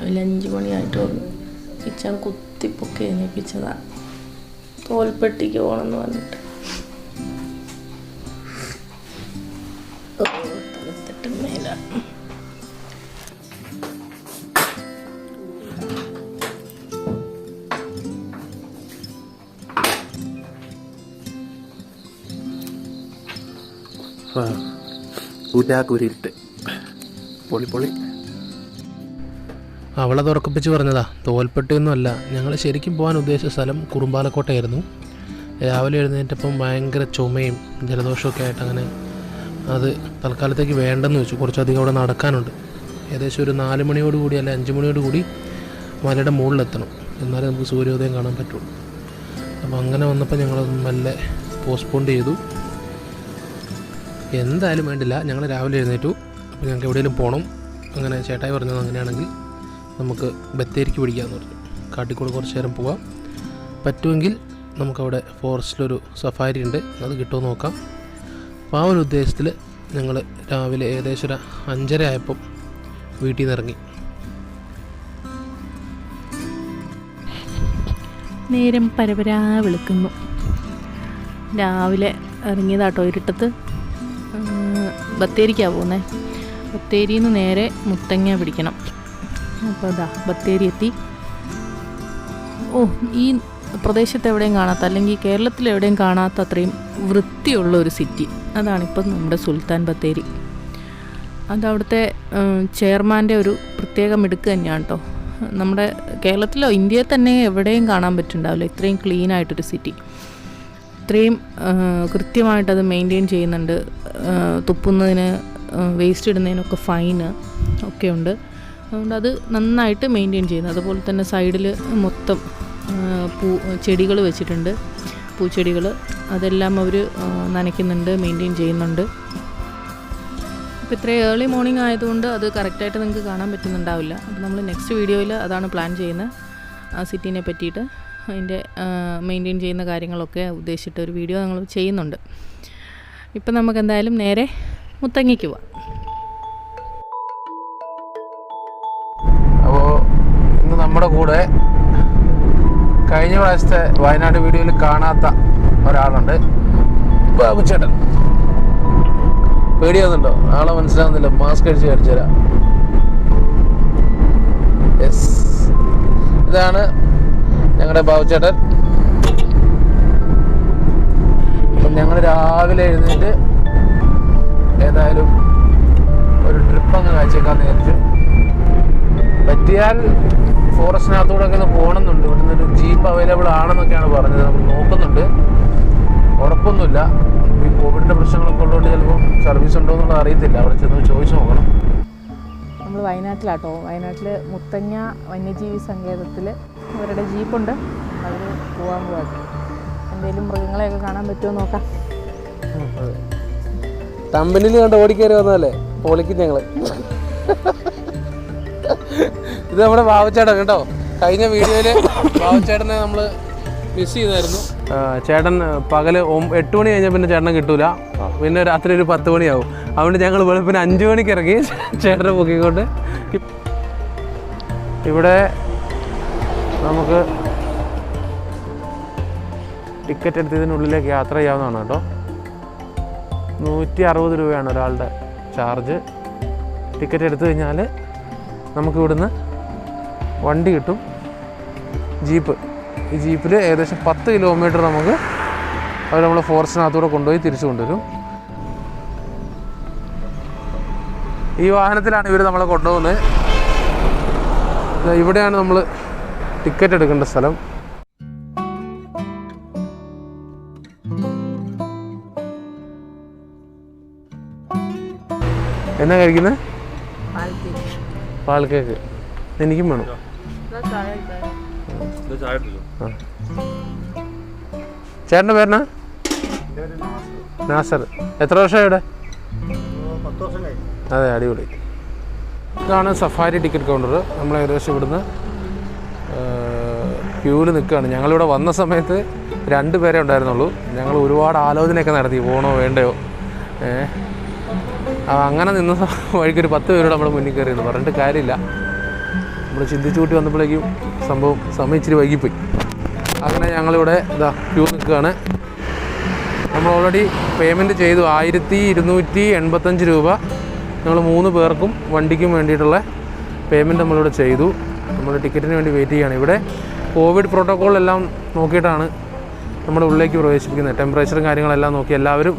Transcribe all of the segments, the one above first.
രാവിലെ 5 മണിയായിട്ടുള്ളൂ. കിച്ചൺ കുത്തിപ്പൊക്കെ എഴുന്നേപ്പിച്ചതാ, തോൽപ്പെട്ടിക്ക് പോകണമെന്ന് പറഞ്ഞിട്ട്. മേല കുരുട്ട് പൊളി പൊളി. അവളെ തുറക്കിപ്പിച്ച് പറഞ്ഞതാ, തോൽപ്പെട്ടിയൊന്നുമല്ല. ഞങ്ങൾ ശരിക്കും പോകാൻ ഉദ്ദേശിച്ച സ്ഥലം കുറുമ്പാലക്കോട്ടയായിരുന്നു. രാവിലെ എഴുന്നേറ്റപ്പം ഭയങ്കര ചുമയും ജലദോഷമൊക്കെ ആയിട്ട് അങ്ങനെ അത് തൽക്കാലത്തേക്ക് വേണ്ടെന്ന് വെച്ചു. കുറച്ചധികം അവിടെ നടക്കാനുണ്ട്. ഏകദേശം ഒരു 4 മണിയോടുകൂടി അല്ല 5 മണിയോടുകൂടി മലയുടെ മുകളിലെത്തണം, എന്നാലേ നമുക്ക് സൂര്യോദയം കാണാൻ പറ്റുള്ളൂ. അപ്പോൾ അങ്ങനെ വന്നപ്പോൾ ഞങ്ങളത് മെല്ലെ പോസ്റ്റ്പോൺ ചെയ്തു. എന്തായാലും വേണ്ടില്ല, ഞങ്ങൾ രാവിലെ എഴുന്നേറ്റു. അപ്പോൾ ഞങ്ങൾക്ക് എവിടെയെങ്കിലും പോകണം. അങ്ങനെ ചേട്ടായി പറഞ്ഞത് അങ്ങനെയാണെങ്കിൽ നമുക്ക് ബത്തേരിക്ക് പിടിക്കാമെന്ന് പറഞ്ഞു. കാട്ടിക്കൂടെ കുറച്ച് നേരം പോകാം, പറ്റുമെങ്കിൽ നമുക്കവിടെ ഫോറസ്റ്റിലൊരു സഫാരി ഉണ്ട്, അത് കിട്ടുമോ നോക്കാം. അപ്പോൾ ആ ഒരു ഉദ്ദേശത്തിൽ ഞങ്ങൾ രാവിലെ ഏകദേശം ഒരു 5:30 ആയപ്പം വീട്ടിൽ നിന്ന് ഇറങ്ങി. നേരം പരപരാ വിളിക്കുന്നു. രാവിലെ ഇറങ്ങിയതാട്ടോ ഇരുട്ടത്ത്. ബത്തേരിക്കാണ് പോകുന്നത്. ബത്തേരിയിൽ നിന്ന് നേരെ മുത്തങ്ങ പിടിക്കണം. അപ്പോൾ അതാ ബത്തേരി എത്തി. ഈ പ്രദേശത്ത് എവിടെയും കാണാത്ത, അല്ലെങ്കിൽ കേരളത്തിൽ എവിടെയും കാണാത്ത അത്രയും വൃത്തിയുള്ള ഒരു സിറ്റി, അതാണിപ്പം നമ്മുടെ സുൽത്താൻ ബത്തേരി. അതവിടുത്തെ ചെയർമാൻ്റെ ഒരു പ്രത്യേക മിടുക്ക് തന്നെയാണ് കേട്ടോ. നമ്മുടെ കേരളത്തിലോ ഇന്ത്യയിൽ തന്നെ എവിടെയും കാണാൻ പറ്റുന്നുണ്ടാവില്ല ഇത്രയും ക്ലീനായിട്ടൊരു സിറ്റി. ഇത്രയും കൃത്യമായിട്ടത് മെയിൻറ്റെയിൻ ചെയ്യുന്നുണ്ട്. തുപ്പുന്നതിന്, വേസ്റ്റ് ഇടുന്നതിനൊക്കെ ഫൈന് ഒക്കെ ഉണ്ട്. അതുകൊണ്ട് അത് നന്നായിട്ട് മെയിൻറ്റെയിൻ ചെയ്യുന്നു. അതുപോലെ തന്നെ സൈഡിൽ മൊത്തം ചെടികൾ വെച്ചിട്ടുണ്ട്, പൂച്ചെടികൾ. അതെല്ലാം അവർ നനയ്ക്കുന്നുണ്ട്, മെയിൻറ്റെയിൻ ചെയ്യുന്നുണ്ട്. അപ്പോൾ ഇത്രയും ഏർലി മോർണിംഗ് ആയതുകൊണ്ട് അത് കറക്റ്റായിട്ട് നിങ്ങൾക്ക് കാണാൻ പറ്റുന്നുണ്ടാവില്ല. അപ്പോൾ നമ്മൾ നെക്സ്റ്റ് വീഡിയോയിൽ അതാണ് പ്ലാൻ ചെയ്യുന്നത്, ആ സിറ്റീനെ പറ്റിയിട്ട് അതിൻ്റെ മെയിൻറ്റെയിൻ ചെയ്യുന്ന കാര്യങ്ങളൊക്കെ ഉദ്ദേശിച്ചിട്ട് ഒരു വീഡിയോ ഞങ്ങൾ ചെയ്യുന്നുണ്ട്. ഇപ്പം നമുക്ക് എന്തായാലും നേരെ മുത്തങ്ങയ്ക്ക് പോവാം. അപ്പോൾ ഇന്ന് നമ്മുടെ കൂടെ കഴിഞ്ഞ പ്രാവശ്യത്തെ വയനാട് വീഡിയോയിൽ കാണാത്ത ഒരാളുണ്ട്, ബാബുച്ചേട്ടൻ. പേടിയാവുന്നുണ്ടോ? ആളെ മനസ്സിലാവുന്നില്ല, മാസ്ക് അടിച്ച് കാണിച്ചു തരാം. യെസ്, ഇതാണ് ഞങ്ങളുടെ ബാബുച്ചേട്ടൻ. അപ്പം ഞങ്ങൾ രാവിലെ എഴുന്നേറ്റ് ഏതായാലും ഒരു ട്രിപ്പ് അങ്ങ് കാഴ്ചക്കാന്ന് വിചാരിച്ചു. പറ്റിയാൽ ഫോറസ്റ്റിനകത്തൂടെ ഒക്കെ ഒന്ന് പോകണമെന്നുണ്ട്. ഇവിടുന്ന് ഒരു ജീപ്പ് അവൈലബിൾ ആണെന്നൊക്കെയാണ് പറഞ്ഞത്. നമ്മൾ നോക്കുന്നുണ്ട്, ഉറപ്പൊന്നുമില്ല. ഈ കോവിഡിൻ്റെ പ്രശ്നങ്ങളൊക്കെ ഉള്ളതുകൊണ്ട് ചിലപ്പം സർവീസ് ഉണ്ടോ എന്നുള്ളത് അറിയത്തില്ല. അവിടെ ചെന്ന് ചോദിച്ചു നോക്കണം. നമ്മൾ വയനാട്ടിലാട്ടോ. വയനാട്ടിൽ മുത്തങ്ങ വന്യജീവി സങ്കേതത്തിൽ അവരുടെ ജീപ്പുണ്ട്, അവർ പോകാൻ പോകാം. എന്തെങ്കിലും മൃഗങ്ങളെയൊക്കെ കാണാൻ പറ്റുമോ നോക്കാം. തമ്പനിൽ കണ്ട് ഓടിക്കയറി വന്നതല്ലേ, പൊളിക്കും ഞങ്ങൾ. ഇത് നമ്മുടെ ബാബുച്ചേട്ടൻ കേട്ടോ. കഴിഞ്ഞ വീഡിയോയിൽ ബാബുച്ചേട്ടനെ നമ്മൾ മിസ് ചെയ്തായിരുന്നു. ചേട്ടൻ പകൽ 8 മണി കഴിഞ്ഞാൽ പിന്നെ ചേട്ടനെ കിട്ടൂല, പിന്നെ രാത്രി ഒരു 10 മണിയാവും. അതുകൊണ്ട് ഞങ്ങൾ വെളുപ്പിന് 5 മണിക്ക് ഇറങ്ങി ചേട്ടനെ പൊക്കിക്കൊണ്ട്. ഇവിടെ നമുക്ക് ടിക്കറ്റ് എടുത്തതിനുള്ളിലേക്ക് യാത്ര ചെയ്യാവുന്നതാണ് കേട്ടോ. 160 രൂപയാണ് ഒരാളുടെ ചാർജ്. ടിക്കറ്റ് എടുത്തു കഴിഞ്ഞാൽ നമുക്കിവിടുന്ന് വണ്ടി കിട്ടും, ജീപ്പ്. ഈ ജീപ്പിൽ ഏകദേശം 10 കിലോമീറ്റർ നമുക്ക് അവർ നമ്മളെ ഫോറസ്റ്റിനകത്തൂടെ കൊണ്ടുപോയി തിരിച്ചു കൊണ്ടുവരും. ഈ വാഹനത്തിലാണ് ഇവർ നമ്മളെ കൊണ്ടുപോകുന്നത്. ഇവിടെയാണ് നമ്മൾ ടിക്കറ്റ് എടുക്കേണ്ട സ്ഥലം. എന്നാ കഴിക്കുന്നത്? പാൽ കേക്ക്. എനിക്കും വേണം. ചേട്ടൻ്റെ പേരെന്നാ? നാസർ. എത്ര വർഷമായി ഇവിടെ? അതെ, അടിപൊളി. ഇതാണ് സഫാരി ടിക്കറ്റ് കൗണ്ടർ. നമ്മൾ ഏകദേശം ഇവിടുന്ന് ക്യൂവിൽ നിൽക്കുകയാണ്. ഞങ്ങളിവിടെ വന്ന സമയത്ത് 2 പേരെ ഉണ്ടായിരുന്നുള്ളൂ. ഞങ്ങൾ ഒരുപാട് ആലോചനയൊക്കെ നടത്തി, പോകണോ വേണ്ടയോ. അങ്ങനെ നിന്ന വഴിക്കൊരു 10 പേരോട് നമ്മൾ മുന്നിൽ കയറിയെന്ന് പറഞ്ഞിട്ട് കാര്യമില്ല. നമ്മൾ ചിന്തിച്ചു കൂട്ടി വന്നപ്പോഴേക്കും സമയം ഇച്ചിരി വൈകിപ്പോയി. അങ്ങനെ ഞങ്ങളിവിടെ ക്യൂ നിൽക്കുകയാണ്. നമ്മൾ ഓൾറെഡി പേയ്മെൻറ്റ് ചെയ്തു 1285 രൂപ. ഞങ്ങൾ 3 പേർക്കും വണ്ടിക്കും വേണ്ടിയിട്ടുള്ള പേയ്മെൻറ്റ് നമ്മളിവിടെ ചെയ്തു. നമ്മൾ ടിക്കറ്റിന് വേണ്ടി വെയിറ്റ് ചെയ്യുകയാണ്. ഇവിടെ കോവിഡ് പ്രോട്ടോക്കോളെല്ലാം നോക്കിയിട്ടാണ് നമ്മുടെ ഉള്ളിലേക്ക് പ്രവേശിപ്പിക്കുന്നത്. ടെമ്പറേച്ചറും കാര്യങ്ങളെല്ലാം നോക്കി എല്ലാവരും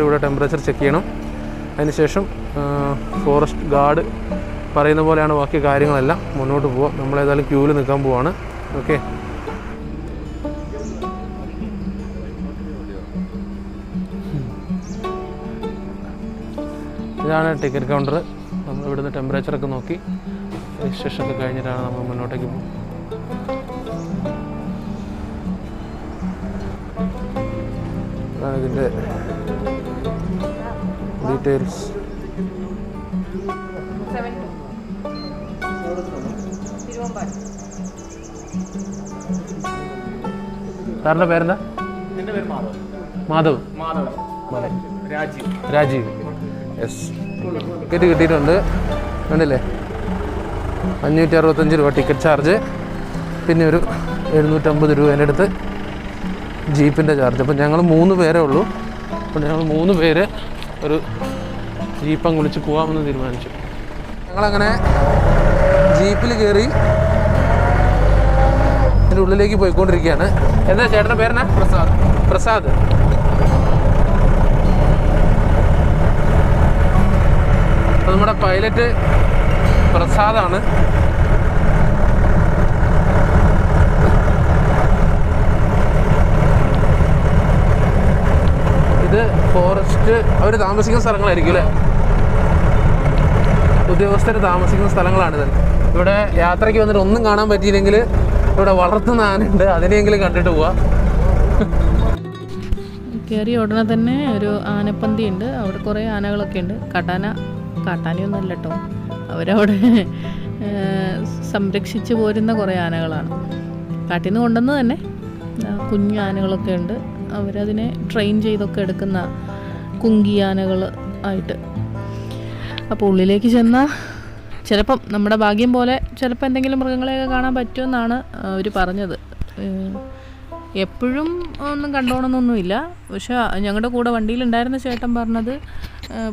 ഇവിടെ ടെമ്പറേച്ചർ ചെക്ക് ചെയ്യണം. അതിനുശേഷം ഫോറസ്റ്റ് ഗാർഡ് പറയുന്ന പോലെയാണ് ബാക്കി കാര്യങ്ങളെല്ലാം മുന്നോട്ട് പോവാം. നമ്മളേതായാലും ക്യൂവിൽ നിൽക്കാൻ പോവാണ്. ഓക്കെ, ഇതാണ് ടിക്കറ്റ് കൗണ്ടർ. നമ്മൾ ഇവിടുന്ന് ടെമ്പറേച്ചറൊക്കെ നോക്കി രജിസ്ട്രേഷനൊക്കെ കഴിഞ്ഞിട്ടാണ് നമ്മൾ മുന്നോട്ടേക്ക് പോകുന്നത്. അതാണ് ഇതിൻ്റെ ഡീറ്റെയിൽസ്. സാറിൻ്റെ പേരെന്താ? എൻ്റെ പേര് മാധവ്. രാജീവ്. യെസ്, ടിക്കറ്റ് കിട്ടിയിട്ടുണ്ട്. കണ്ടില്ലേ, 565 രൂപ ടിക്കറ്റ് ചാർജ്, പിന്നെ ഒരു 750 രൂപ എൻ്റെ അടുത്ത് ജീപ്പിൻ്റെ ചാർജ്. അപ്പം ഞങ്ങൾ 3 പേരേ ഉള്ളൂ. അപ്പോൾ ഞങ്ങൾ 3 പേര് ഒരു ജീപ്പം വിളിച്ച് പോകാമെന്ന് തീരുമാനിച്ചു. ഞങ്ങളങ്ങനെ ജീപ്പിൽ കയറി ഇതിൻ്റെ ഉള്ളിലേക്ക് പോയിക്കൊണ്ടിരിക്കുകയാണ്. എന്താ ചേട്ടൻ്റെ പേരെന്നാ? പ്രസാദ്. നമ്മുടെ പൈലറ്റ് പ്രസാദാണ്. ഇത് ഫോറസ്റ്റ് അവർ താമസിക്കുന്ന സ്ഥലങ്ങളായിരിക്കും അല്ലേ? ഉദ്യോഗസ്ഥർ താമസിക്കുന്ന സ്ഥലങ്ങളാണിത്. ഇവിടെ യാത്രയ്ക്ക് വന്നിട്ട് ഒന്നും കാണാൻ പറ്റിയില്ലെങ്കിൽ ഇവിടെ വളർത്തുന്ന ആനയുണ്ട്, അതിനെയെങ്കിലും കണ്ടിട്ട് പോവാം. കയറി ഉടനെ തന്നെ ഒരു ആനപ്പന്തി ഉണ്ട്. അവിടെ കുറേ ആനകളൊക്കെ ഉണ്ട്. കാട്ടാനയൊന്നും അല്ല കേട്ടോ, അവരവിടെ സംരക്ഷിച്ച് പോരുന്ന കുറേ ആനകളാണ്. കാട്ടിൽ നിന്ന് കൊണ്ടുവന്ന് തന്നെ കുഞ്ഞു ആനകളൊക്കെ ഉണ്ട്. അവരതിനെ ട്രെയിൻ ചെയ്തൊക്കെ എടുക്കുന്ന കുങ്കി ആനകൾ ആയിട്ട്. അപ്പോൾ ഉള്ളിലേക്ക് ചെന്നാൽ ചിലപ്പം നമ്മുടെ ഭാഗ്യം പോലെ ചിലപ്പോൾ എന്തെങ്കിലും മൃഗങ്ങളെയൊക്കെ കാണാൻ പറ്റുമെന്നാണ് അവർ പറഞ്ഞത്. എപ്പോഴും ഒന്നും കണ്ടോണമെന്നൊന്നുമില്ല. പക്ഷേ ഞങ്ങളുടെ കൂടെ വണ്ടിയിലുണ്ടായിരുന്ന ചേട്ടൻ പറഞ്ഞത്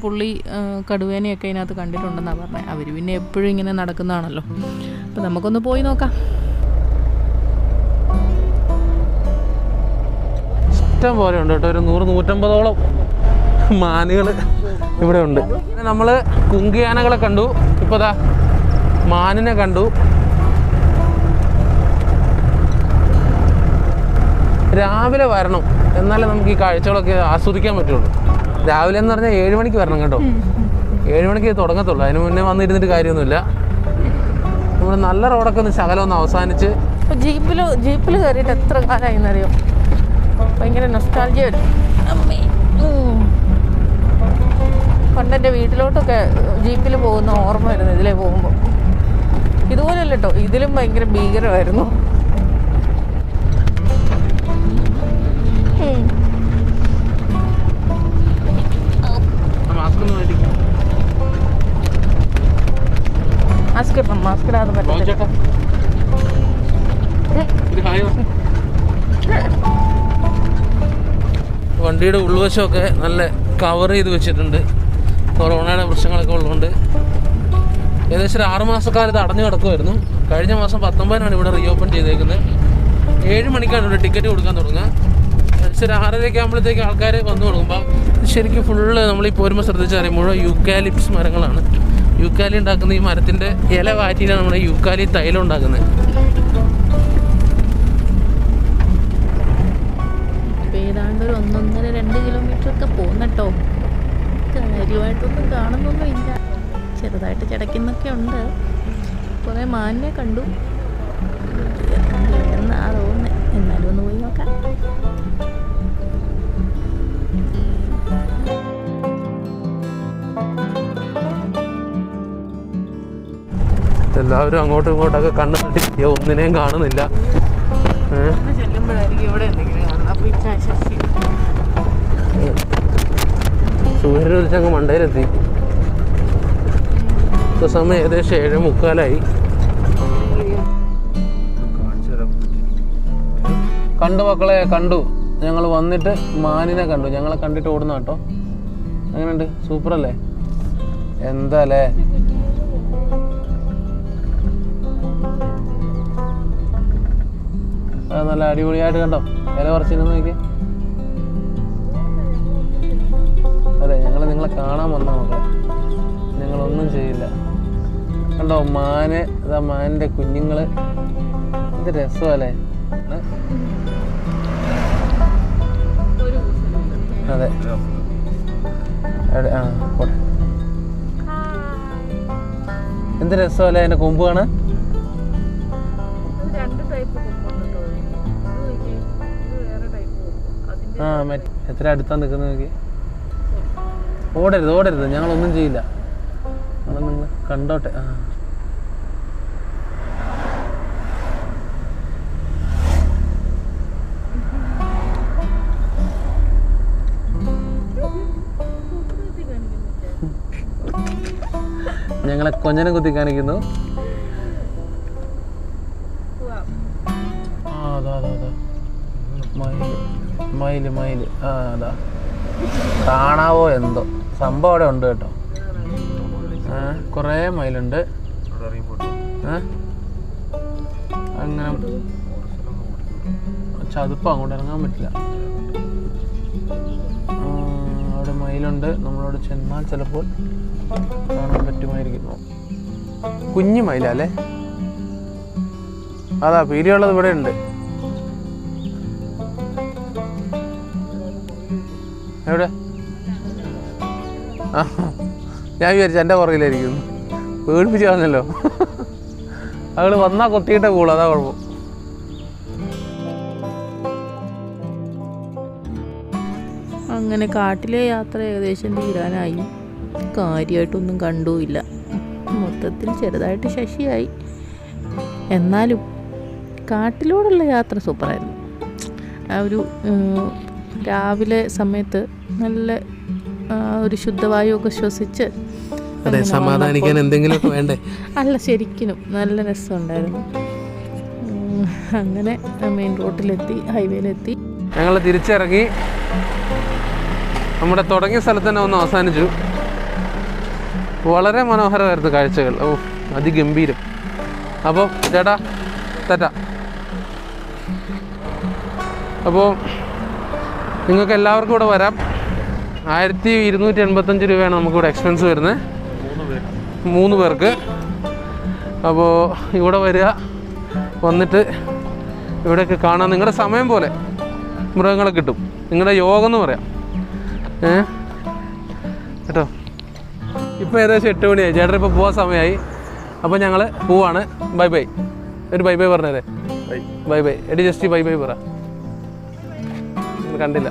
പുള്ളി കടുവേനെയൊക്കെ ഇതിനകത്ത് കണ്ടിട്ടുണ്ടെന്നാണ് പറഞ്ഞത്. അവർ പിന്നെ എപ്പോഴും ഇങ്ങനെ നടക്കുന്നതാണല്ലോ. അപ്പോൾ നമുക്കൊന്ന് പോയി നോക്കാം. ഇഷ്ടം പോലെ ഉണ്ട് കേട്ടോ, ഒരു 100-150ഓളം മാനുകൾ ഇവിടെ ഉണ്ട്. നമ്മൾ കുങ്കിയാനകളെ കണ്ടു, ഇപ്പോൾ ദാ മാനിനെ കണ്ടു. രാവിലെ വരണം, എന്നാലേ നമുക്ക് ഈ കാഴ്ചകളൊക്കെ ആസ്വദിക്കാൻ പറ്റുള്ളൂ. രാവിലെ എന്ന് പറഞ്ഞാൽ 7 മണിക്ക് വരണം കേട്ടോ. 7 മണിക്ക് തുടങ്ങത്തുള്ളൂ, അതിന് മുന്നേ വന്നിരുന്നിട്ട് കാര്യമൊന്നുമില്ല. നമ്മൾ നല്ല റോഡൊക്കെ ഒന്ന് ശകലം ഒന്ന് അവസാനിച്ച് ജീപ്പിൽ കയറിയിട്ട് എത്ര കാലമായിന്നറിയോ. ഭയങ്കര നൊസ്റ്റാൾജിയ വരും. പണ്ടെൻ്റെ വീട്ടിലോട്ടൊക്കെ ജീപ്പിൽ പോകുന്ന ഓർമ്മ വരുന്നു ഇതിലേ പോകുമ്പോൾ. ഇതുപോലെയല്ല കേട്ടോ, ഇതിലും ഭയങ്കര ഭീകരമായിരുന്നു. മാസ്ക് ഇടാതെ പറ്റില്ല. വണ്ടിയുടെ ഉൾവശമൊക്കെ നല്ല കവർ ചെയ്ത് വെച്ചിട്ടുണ്ട്. കൊറോണയുടെ പ്രശ്നങ്ങളൊക്കെ ഉള്ളതുകൊണ്ട് ഏകദേശം 6 മാസക്കാലത്ത് അടഞ്ഞു കിടക്കുമായിരുന്നു. കഴിഞ്ഞ മാസം 19-നാണ് ഇവിടെ റീഓപ്പൺ ചെയ്തേക്കുന്നത്. 7 മണിക്കാണ് ഇവിടെ ടിക്കറ്റ് കൊടുക്കാൻ തുടങ്ങുക. ഏകദേശം 6:30 ആകുമ്പോഴത്തേക്ക് ആൾക്കാർ വന്നു തുടങ്ങുമ്പോൾ ശരിക്കും ഫുള്ള് നമ്മളീ പോരുമ്പോൾ ശ്രദ്ധിച്ചറിയാം, മുഴുവൻ യൂക്കാലിപ്സ് മരങ്ങളാണ്. യൂക്കാലി ഉണ്ടാക്കുന്ന ഈ മരത്തിൻ്റെ ഇല വാറ്റിയിലാണ് നമ്മുടെ യൂക്കാലി തൈലം ഉണ്ടാക്കുന്നത്. ഏതാണ്ട് ഒരു 1.5-2 കിലോമീറ്ററൊക്കെ പോകുന്നട്ടോ. കാര്യമായിട്ടൊന്നും കാണുന്നൊന്നുമില്ല, ചെറുതായിട്ട് ചടയ്ക്കുന്നൊക്കെ ഉണ്ട്. കുറേ മാനിനെ കണ്ടു എന്നാ തോന്നുന്നത്. എന്നാലും ഒന്ന് പോയി നോക്കാം. എല്ലാവരും അങ്ങോട്ടും ഇങ്ങോട്ടൊക്കെ കണ്ണു തട്ടി ഒന്നിനെയും കാണുന്നില്ല. ചെല്ലുമ്പോഴായിരിക്കും ഇവിടെ എന്തെങ്കിലും കാണുന്നത്. അപ്പോൾ ഇച്ഛാശക്തി സൂര്യൻ ഉദിച്ചങ്ങ് മണ്ടയിലെത്തി. ഇപ്പോൾ സമയം ഏകദേശം 7:45. കണ്ടു മക്കളെ, കണ്ടു. ഞങ്ങൾ വന്നിട്ട് മാനിനെ കണ്ടു. ഞങ്ങളെ കണ്ടിട്ട് ഓടുന്ന കേട്ടോ. എങ്ങനെയുണ്ട്? സൂപ്പറല്ലേ? എന്താ അല്ലേ? അത് നല്ല അടിപൊളിയായിട്ട് കണ്ടോ? ഇല പറിച്ചിരുന്ന് നോക്കി. അതെ, ഞങ്ങൾ നിങ്ങളെ കാണാൻ വന്ന മക്കളെ, ഞങ്ങളൊന്നും ചെയ്യില്ല. കണ്ടോ മാന്? ഇതാ മാനിൻ്റെ കുഞ്ഞുങ്ങൾ. എന്ത് രസമല്ലേ? അതെ, ആ പോട്ടെ. എന്ത് രസമല്ലേ അതിൻ്റെ കൊമ്പ് കാണാൻ? ആ എത്ര അടുത്താണ് നിൽക്കുന്നത് നോക്കി. ഓടരുത് ഓടരുത്, ഞങ്ങളൊന്നും ചെയ്യില്ല. ഞങ്ങൾ നിങ്ങൾ കണ്ടോട്ടെ. ആ ഞങ്ങളെ കൊഞ്ഞനെ കുത്തി കാണിക്കുന്നു. ആ അതാ അതാ അതാ മയില് മയില്. ആ അതാ കാണാവോ എന്തോ സംഭവം അവിടെ ഉണ്ട് കേട്ടോ. കുറേ മയിലുണ്ട്. അങ്ങനെ ചതുപ്പം അങ്ങോട്ട് ഇറങ്ങാൻ പറ്റില്ല. അവിടെ മയിലുണ്ട്. നമ്മളോട് ചെന്നാൽ ചിലപ്പോൾ കാണാൻ പറ്റുമായിരിക്കുന്നു. കുഞ്ഞു മയിലല്ലേ? അതാ പീലിയുള്ളത് ഇവിടെ ഉണ്ട്. എവിടെ? ആ ഞാൻ വിചാരിച്ചു എൻ്റെ പുറകിലായിരിക്കുന്നു. പേടിപ്പിച്ച് കളഞ്ഞല്ലോ. അവള് വന്നാ കൊത്തിയിട്ടേ പോകുള്ളൂ, അതാ കുഴപ്പം. അങ്ങനെ കാട്ടിലെ യാത്ര ഏകദേശം തീരാനായി. കാര്യമായിട്ടൊന്നും കണ്ടുമില്ല. മൊത്തത്തിൽ ചെറുതായിട്ട് ശശിയായി. എന്നാലും കാട്ടിലൂടെയുള്ള യാത്ര സൂപ്പറായിരുന്നു. ആ ഒരു രാവിലെ സമയത്ത് നല്ല ഒരു ശുദ്ധവായുവൊക്കെ ശ്വസിച്ച് സമാധാനിക്കാൻ എന്തെങ്കിലും വേണ്ടേ? അല്ല, ശരിക്കും നല്ല രസമുണ്ടായിരുന്നു. അങ്ങനെ മെയിൻ റോഡിലെത്തി, ഹൈവേയിലെത്തി. ഞങ്ങൾ തിരിച്ചിറങ്ങി. നമ്മുടെ തുടങ്ങിയ സ്ഥലത്ത് തന്നെ ഒന്ന് അവസാനിച്ചു. വളരെ മനോഹരമായിരുന്നു കാഴ്ചകൾ. ഓ അതിഗംഭീരം. അപ്പോൾ ചേട്ടാ തെറ്റാ. അപ്പോൾ നിങ്ങൾക്ക് എല്ലാവർക്കും ഇവിടെ വരാം. 1285 രൂപയാണ് നമുക്കിവിടെ എക്സ്പെൻസ് വരുന്നത് 3 പേർക്ക്. അപ്പോൾ ഇവിടെ വരിക, വന്നിട്ട് ഇവിടെയൊക്കെ കാണാൻ നിങ്ങളുടെ സമയം പോലെ മൃഗങ്ങളെ കിട്ടും. നിങ്ങളുടെ യോഗം എന്ന് പറയാം. കേട്ടോ, ഇപ്പോൾ ഏകദേശം 8 മണിയായി. ചേട്ടൻ ഇപ്പോൾ പോകാൻ സമയമായി. അപ്പോൾ ഞങ്ങൾ പോവാണ്. Bye bye. ഒരു ബൈ ബൈ പറഞ്ഞേരെ. Bye bye. എടി ജസ്റ്റ് ബൈ ബൈ പറ. കണ്ടില്ല.